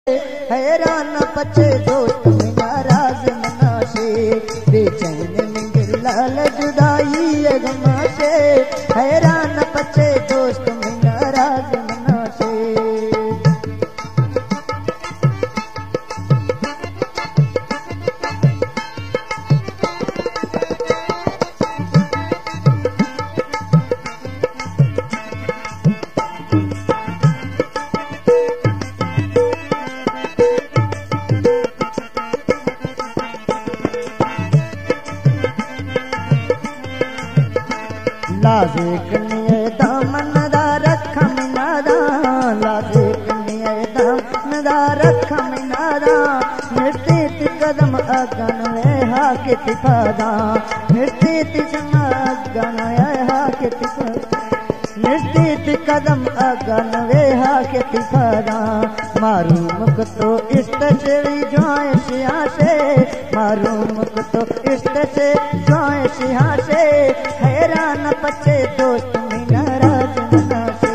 हैरान पचे दोस्त में नाराज मनाशे बेचैन में गिरलाल जुदाई गमा से हैरान पचे दोस्त में नाराज मनाशे लाजे कन्या दामनदा रखा मिनादा लाजे कन्या दामनदा रखा मिनादा निश्चित कदम अगन वे हाके तिफादा निश्चित समा अगन वे हाके तिफादा निश्चित कदम अगन वे हाके तिफादा मारू मुख तो इष्ट से जोए सिया से मारू मुख तो इष्ट से जोए सिया से हैरान पचे दोस्त में नाराज मनाशे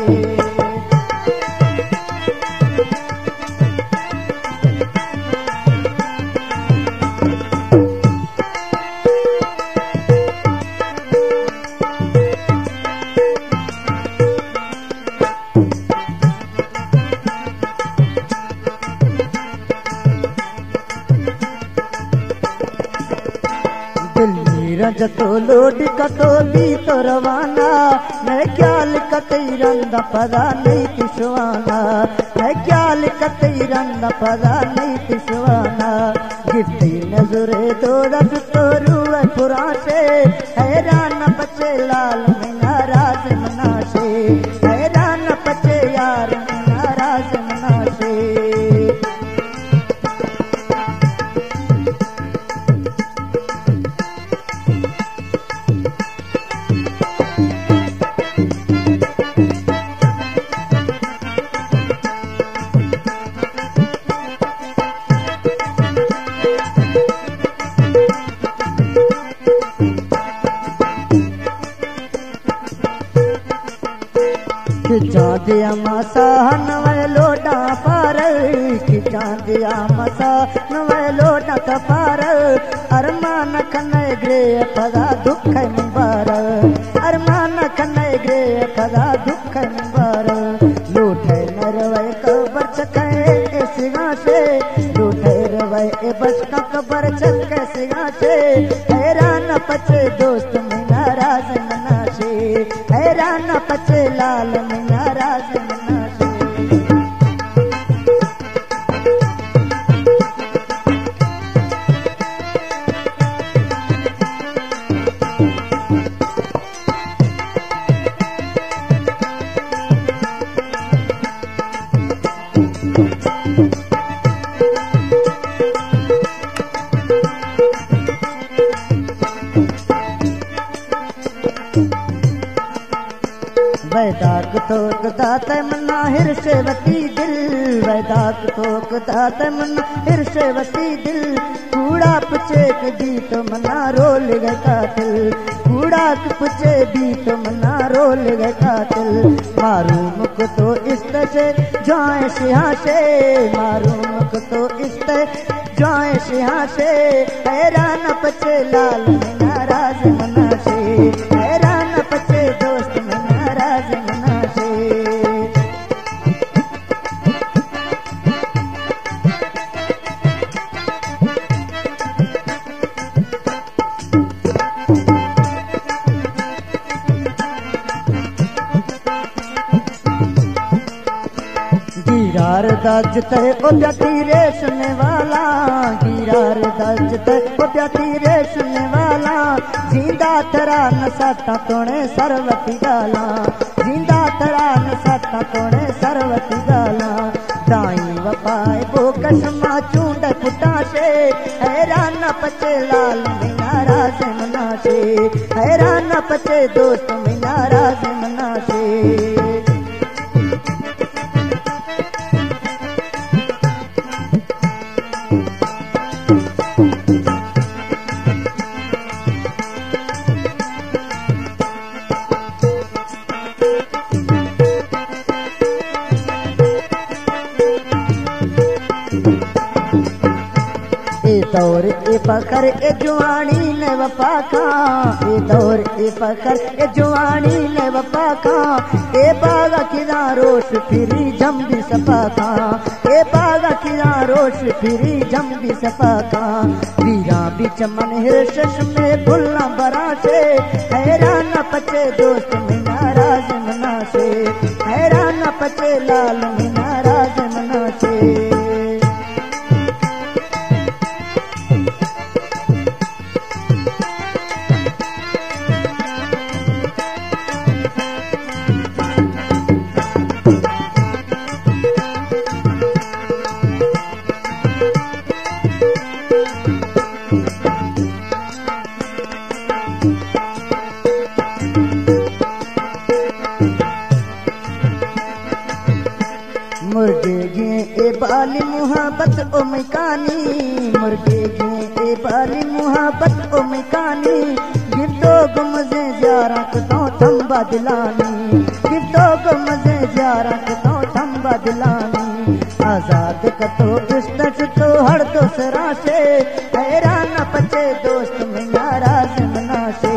रज तो लोड कतो भी तो रवाना मैं ख्याल कतई रंदा पदा नहीं तिशवाना मैं ख्याल कतई रंदा पदा नहीं तिशवाना गिफ्टी नजरे तो रज तो रुए पुरा से हैरान पचे लाल में नाराज मनाशे हैरान पचे यार में नाराज मनाशे खिचा दिया मसा नवे लोटा पार खिचा दिया मसा नवे लोटा कपार अरमान खने ग्रे पदा दुख निबार अरमान खने ग्रे पदा दुख निबार लूटे नरवे कबर चके सिगा से लूटे रवे बस का कबर चके सिगा से हैरान पचे दोस्त में नाराज मनाशे हैरान पचे लाल में नाराज मनाशे वैदाक तोक दाते मना हिरसेवती दिल वैदाक तोक दाते मना हिरसेवती दिल कूड़ा पुचे दी तो मना रोल गए कातिल कूड़ा पुचे दी तो मना रोल गए कातिल मारू मुख तो इष्ट से जाए सिहा से मारू मुख तो इष्ट जाए सिहा से हैरान पचे लाल में नाराज मनाशे हैरान पचे दोस्त में नाराज मनाशे गिरार दजते ओ प्याती रेसने वाला गिरार दजते ओ प्याती रेसने वाला जिंदा तरा नसाता तोड़े सरवती गाला जिंदा तरा नसाता तोड़े सरवती गाला दाई वपाए बो कसमा चूंड पुटा से हैरान पचे लाल में नाराज मनाशे हैरान पचे दोस्त में नाराज मनाशे दौर ए फखर ए जुआनी ने वफा का, ए दौर ए फखर ए जुआनी ने वफा का, ए बागा किरा रोश फिरी जम भी सफा का, ए बागा किरा रोश फिरी जम भी सफा का। वीरा बिच मन हिरशश में भुलना बरा से, हैरान न पचे दोस्त में नाराज मना से, हैरान न पचे लाल में नाराज मना से। मुर्गे गे ए बाली मुहाबत ओ मिकानी, मुर्गे गे ए बाली मुहाबत ओ मिकानी, गिफ्टो गुमजे ज़ारा तो थंबा दिलानी, गिफ्टो गुमजे ज़ारा तो थंबा दिलानी। आजाद कतो इस्तश तो हर दूसरा से, हैरान पचे दोस्त में नाराज मना से,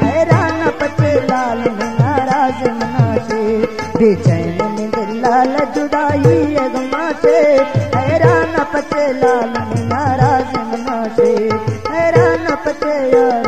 हैरान पचे लाल में नाराज मना से। बेचैन में लाल जुदाई अगमा से, हैरान पचे लाल में नाराज मना से, हैरान पचे यार